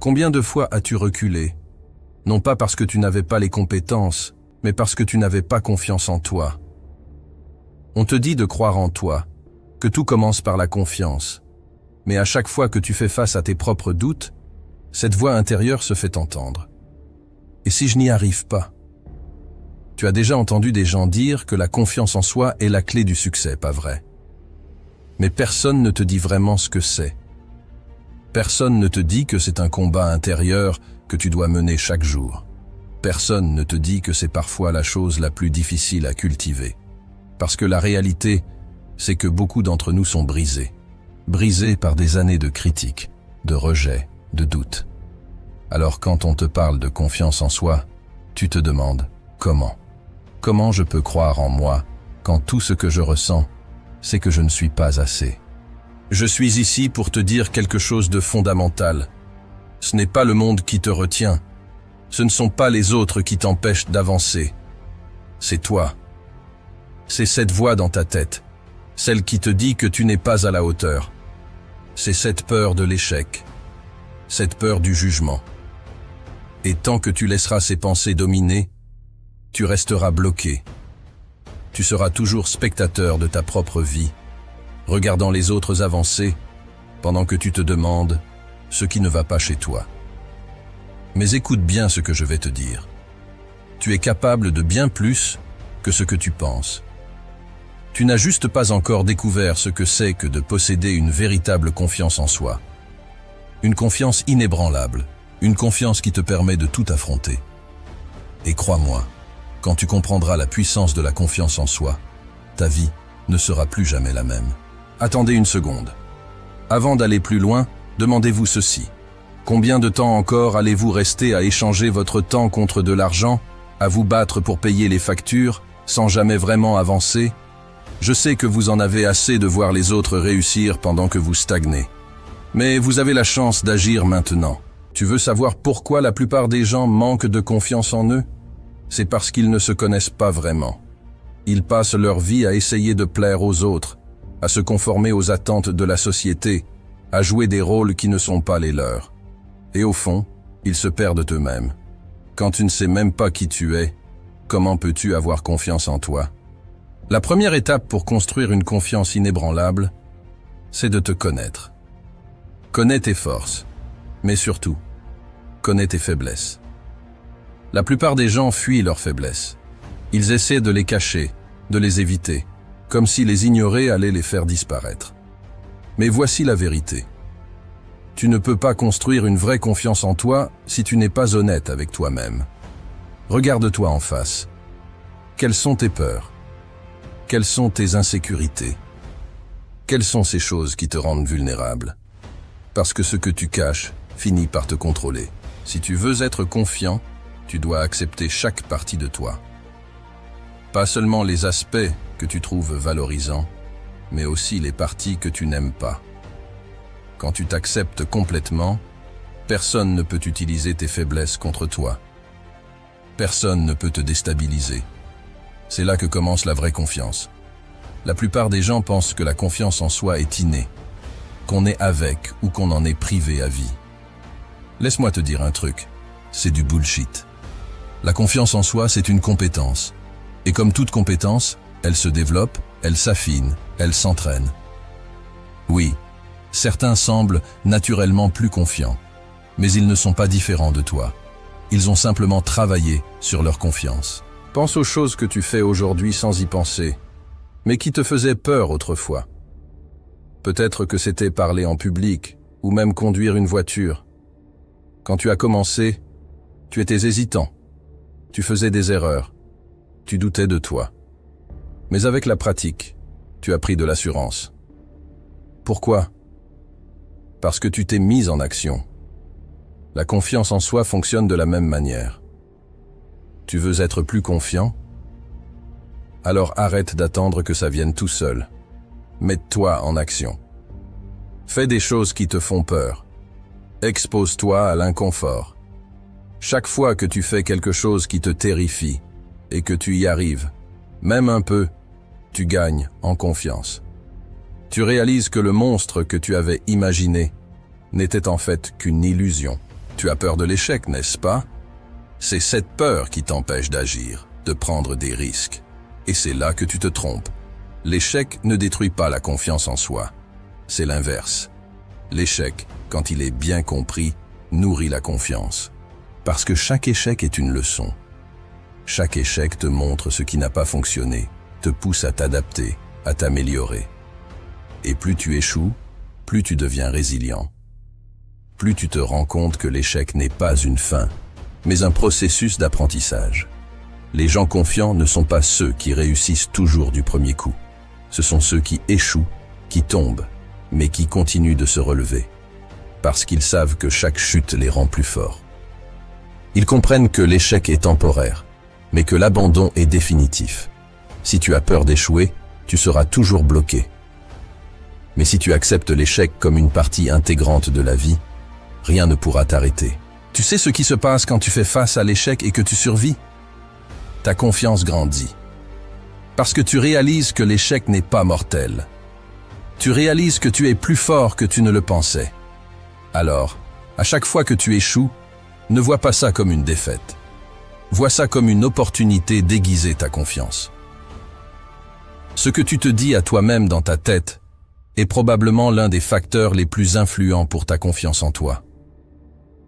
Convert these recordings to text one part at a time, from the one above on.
Combien de fois as-tu reculé? Non pas parce que tu n'avais pas les compétences, mais parce que tu n'avais pas confiance en toi. On te dit de croire en toi, que tout commence par la confiance. Mais à chaque fois que tu fais face à tes propres doutes, cette voix intérieure se fait entendre. Et si je n'y arrive pas? Tu as déjà entendu des gens dire que la confiance en soi est la clé du succès, pas vrai? Mais personne ne te dit vraiment ce que c'est. Personne ne te dit que c'est un combat intérieur que tu dois mener chaque jour. Personne ne te dit que c'est parfois la chose la plus difficile à cultiver. Parce que la réalité, c'est que beaucoup d'entre nous sont brisés. Brisés par des années de critiques, de rejets, de doutes. Alors quand on te parle de confiance en soi, tu te demandes comment? Comment je peux croire en moi quand tout ce que je ressens, c'est que je ne suis pas assez? Je suis ici pour te dire quelque chose de fondamental. Ce n'est pas le monde qui te retient. Ce ne sont pas les autres qui t'empêchent d'avancer. C'est toi. C'est cette voix dans ta tête, celle qui te dit que tu n'es pas à la hauteur. C'est cette peur de l'échec, cette peur du jugement. Et tant que tu laisseras ces pensées dominer, tu resteras bloqué. Tu seras toujours spectateur de ta propre vie, regardant les autres avancer, pendant que tu te demandes ce qui ne va pas chez toi. Mais écoute bien ce que je vais te dire. Tu es capable de bien plus que ce que tu penses. Tu n'as juste pas encore découvert ce que c'est que de posséder une véritable confiance en soi. Une confiance inébranlable, une confiance qui te permet de tout affronter. Et crois-moi, quand tu comprendras la puissance de la confiance en soi, ta vie ne sera plus jamais la même. Attendez une seconde. Avant d'aller plus loin, demandez-vous ceci. Combien de temps encore allez-vous rester à échanger votre temps contre de l'argent, à vous battre pour payer les factures, sans jamais vraiment avancer? Je sais que vous en avez assez de voir les autres réussir pendant que vous stagnez. Mais vous avez la chance d'agir maintenant. Tu veux savoir pourquoi la plupart des gens manquent de confiance en eux? C'est parce qu'ils ne se connaissent pas vraiment. Ils passent leur vie à essayer de plaire aux autres, à se conformer aux attentes de la société, à jouer des rôles qui ne sont pas les leurs. Et au fond, ils se perdent eux-mêmes. Quand tu ne sais même pas qui tu es, comment peux-tu avoir confiance en toi? La première étape pour construire une confiance inébranlable, c'est de te connaître. Connais tes forces, mais surtout, connais tes faiblesses. La plupart des gens fuient leurs faiblesses. Ils essaient de les cacher, de les éviter, comme si les ignorer allait les faire disparaître. Mais voici la vérité. Tu ne peux pas construire une vraie confiance en toi si tu n'es pas honnête avec toi-même. Regarde-toi en face. Quelles sont tes peurs? Quelles sont tes insécurités? Quelles sont ces choses qui te rendent vulnérable? Parce que ce que tu caches finit par te contrôler. Si tu veux être confiant, tu dois accepter chaque partie de toi. Pas seulement les aspects que tu trouves valorisants, mais aussi les parties que tu n'aimes pas. Quand tu t'acceptes complètement, personne ne peut utiliser tes faiblesses contre toi. Personne ne peut te déstabiliser. C'est là que commence la vraie confiance. La plupart des gens pensent que la confiance en soi est innée, qu'on est avec ou qu'on en est privé à vie. Laisse-moi te dire un truc, c'est du bullshit. La confiance en soi, c'est une compétence. Et comme toute compétence, elle se développe, elle s'affine, elle s'entraîne. Oui, certains semblent naturellement plus confiants, mais ils ne sont pas différents de toi. Ils ont simplement travaillé sur leur confiance. Pense aux choses que tu fais aujourd'hui sans y penser, mais qui te faisaient peur autrefois. Peut-être que c'était parler en public, ou même conduire une voiture. Quand tu as commencé, tu étais hésitant. Tu faisais des erreurs. Tu doutais de toi. Mais avec la pratique, tu as pris de l'assurance. Pourquoi? Parce que tu t'es mis en action. La confiance en soi fonctionne de la même manière. Tu veux être plus confiant? Alors arrête d'attendre que ça vienne tout seul. Mets-toi en action. Fais des choses qui te font peur. Expose-toi à l'inconfort. Chaque fois que tu fais quelque chose qui te terrifie et que tu y arrives, même un peu, tu gagnes en confiance. Tu réalises que le monstre que tu avais imaginé n'était en fait qu'une illusion. Tu as peur de l'échec, n'est-ce pas? C'est cette peur qui t'empêche d'agir, de prendre des risques. Et c'est là que tu te trompes. L'échec ne détruit pas la confiance en soi. C'est l'inverse. L'échec, quand il est bien compris, nourrit la confiance. Parce que chaque échec est une leçon. Chaque échec te montre ce qui n'a pas fonctionné, te pousse à t'adapter, à t'améliorer. Et plus tu échoues, plus tu deviens résilient. Plus tu te rends compte que l'échec n'est pas une fin, mais un processus d'apprentissage. Les gens confiants ne sont pas ceux qui réussissent toujours du premier coup. Ce sont ceux qui échouent, qui tombent, mais qui continuent de se relever. Parce qu'ils savent que chaque chute les rend plus forts. Ils comprennent que l'échec est temporaire, mais que l'abandon est définitif. Si tu as peur d'échouer, tu seras toujours bloqué. Mais si tu acceptes l'échec comme une partie intégrante de la vie, rien ne pourra t'arrêter. Tu sais ce qui se passe quand tu fais face à l'échec et que tu survis? Ta confiance grandit. Parce que tu réalises que l'échec n'est pas mortel. Tu réalises que tu es plus fort que tu ne le pensais. Alors, à chaque fois que tu échoues, ne vois pas ça comme une défaite. Vois ça comme une opportunité d'aiguiser ta confiance. Ce que tu te dis à toi-même dans ta tête est probablement l'un des facteurs les plus influents pour ta confiance en toi.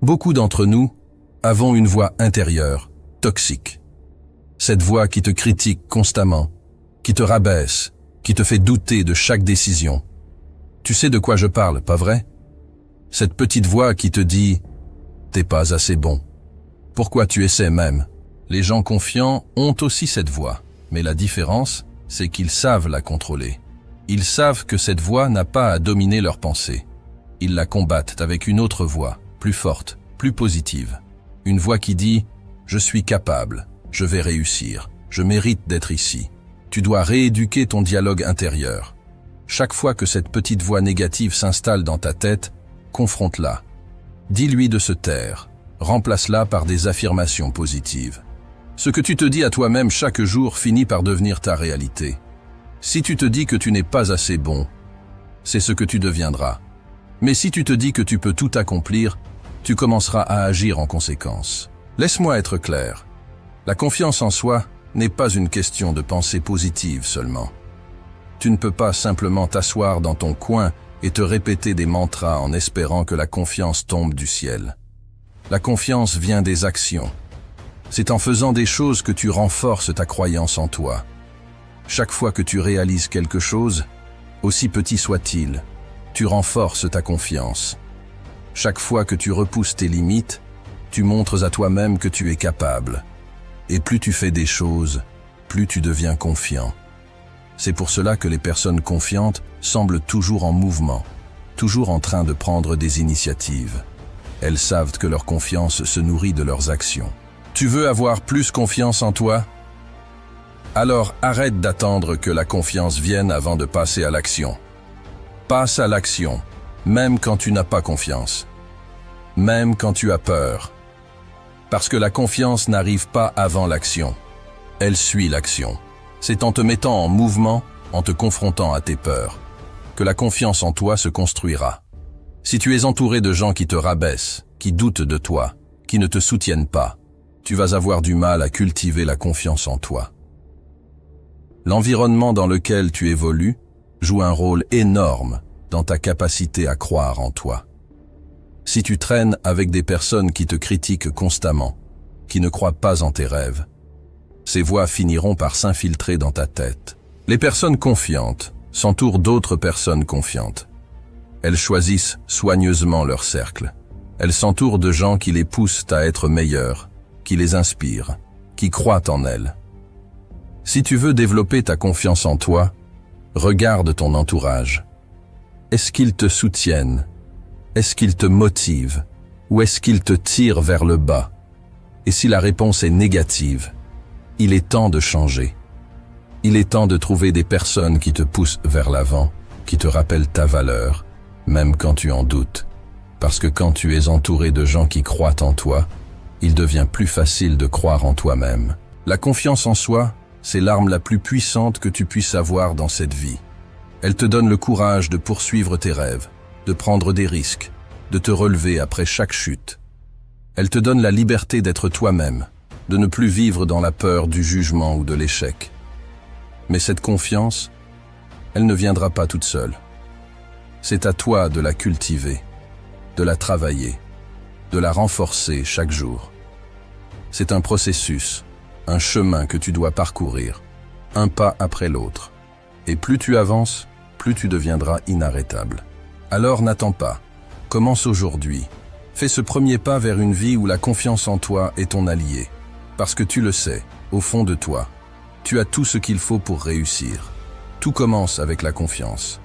Beaucoup d'entre nous avons une voix intérieure, toxique. Cette voix qui te critique constamment, qui te rabaisse, qui te fait douter de chaque décision. Tu sais de quoi je parle, pas vrai? Cette petite voix qui te dit « T'es pas assez bon ». Pourquoi tu essaies même? Les gens confiants ont aussi cette voix, mais la différence, c'est qu'ils savent la contrôler. Ils savent que cette voix n'a pas à dominer leurs pensées. Ils la combattent avec une autre voix, plus forte, plus positive. Une voix qui dit « Je suis capable, je vais réussir, je mérite d'être ici ». Tu dois rééduquer ton dialogue intérieur. Chaque fois que cette petite voix négative s'installe dans ta tête, confronte-la. Dis-lui de se taire. Remplace-la par des affirmations positives. Ce que tu te dis à toi-même chaque jour finit par devenir ta réalité. Si tu te dis que tu n'es pas assez bon, c'est ce que tu deviendras. Mais si tu te dis que tu peux tout accomplir, tu commenceras à agir en conséquence. Laisse-moi être clair. La confiance en soi n'est pas une question de pensée positive seulement. Tu ne peux pas simplement t'asseoir dans ton coin et te répéter des mantras en espérant que la confiance tombe du ciel. La confiance vient des actions. C'est en faisant des choses que tu renforces ta croyance en toi. Chaque fois que tu réalises quelque chose, aussi petit soit-il, tu renforces ta confiance. Chaque fois que tu repousses tes limites, tu montres à toi-même que tu es capable. Et plus tu fais des choses, plus tu deviens confiant. C'est pour cela que les personnes confiantes semblent toujours en mouvement, toujours en train de prendre des initiatives. Elles savent que leur confiance se nourrit de leurs actions. Tu veux avoir plus confiance en toi? Alors arrête d'attendre que la confiance vienne avant de passer à l'action. Passe à l'action, même quand tu n'as pas confiance. Même quand tu as peur. Parce que la confiance n'arrive pas avant l'action. Elle suit l'action. C'est en te mettant en mouvement, en te confrontant à tes peurs, que la confiance en toi se construira. Si tu es entouré de gens qui te rabaissent, qui doutent de toi, qui ne te soutiennent pas, tu vas avoir du mal à cultiver la confiance en toi. L'environnement dans lequel tu évolues joue un rôle énorme dans ta capacité à croire en toi. Si tu traînes avec des personnes qui te critiquent constamment, qui ne croient pas en tes rêves, ces voix finiront par s'infiltrer dans ta tête. Les personnes confiantes s'entourent d'autres personnes confiantes. Elles choisissent soigneusement leur cercle. Elles s'entourent de gens qui les poussent à être meilleurs, qui les inspirent, qui croient en elles. Si tu veux développer ta confiance en toi, regarde ton entourage. Est-ce qu'ils te soutiennent? Est-ce qu'ils te motivent? Ou est-ce qu'ils te tirent vers le bas? Et si la réponse est négative, il est temps de changer. Il est temps de trouver des personnes qui te poussent vers l'avant, qui te rappellent ta valeur, même quand tu en doutes. Parce que quand tu es entouré de gens qui croient en toi, il devient plus facile de croire en toi-même. La confiance en soi, c'est l'arme la plus puissante que tu puisses avoir dans cette vie. Elle te donne le courage de poursuivre tes rêves, de prendre des risques, de te relever après chaque chute. Elle te donne la liberté d'être toi-même, de ne plus vivre dans la peur du jugement ou de l'échec. Mais cette confiance, elle ne viendra pas toute seule. C'est à toi de la cultiver, de la travailler, de la renforcer chaque jour. C'est un processus, un chemin que tu dois parcourir, un pas après l'autre. Et plus tu avances, plus tu deviendras inarrêtable. Alors n'attends pas, commence aujourd'hui. Fais ce premier pas vers une vie où la confiance en toi est ton allié. Parce que tu le sais, au fond de toi, tu as tout ce qu'il faut pour réussir. Tout commence avec la confiance.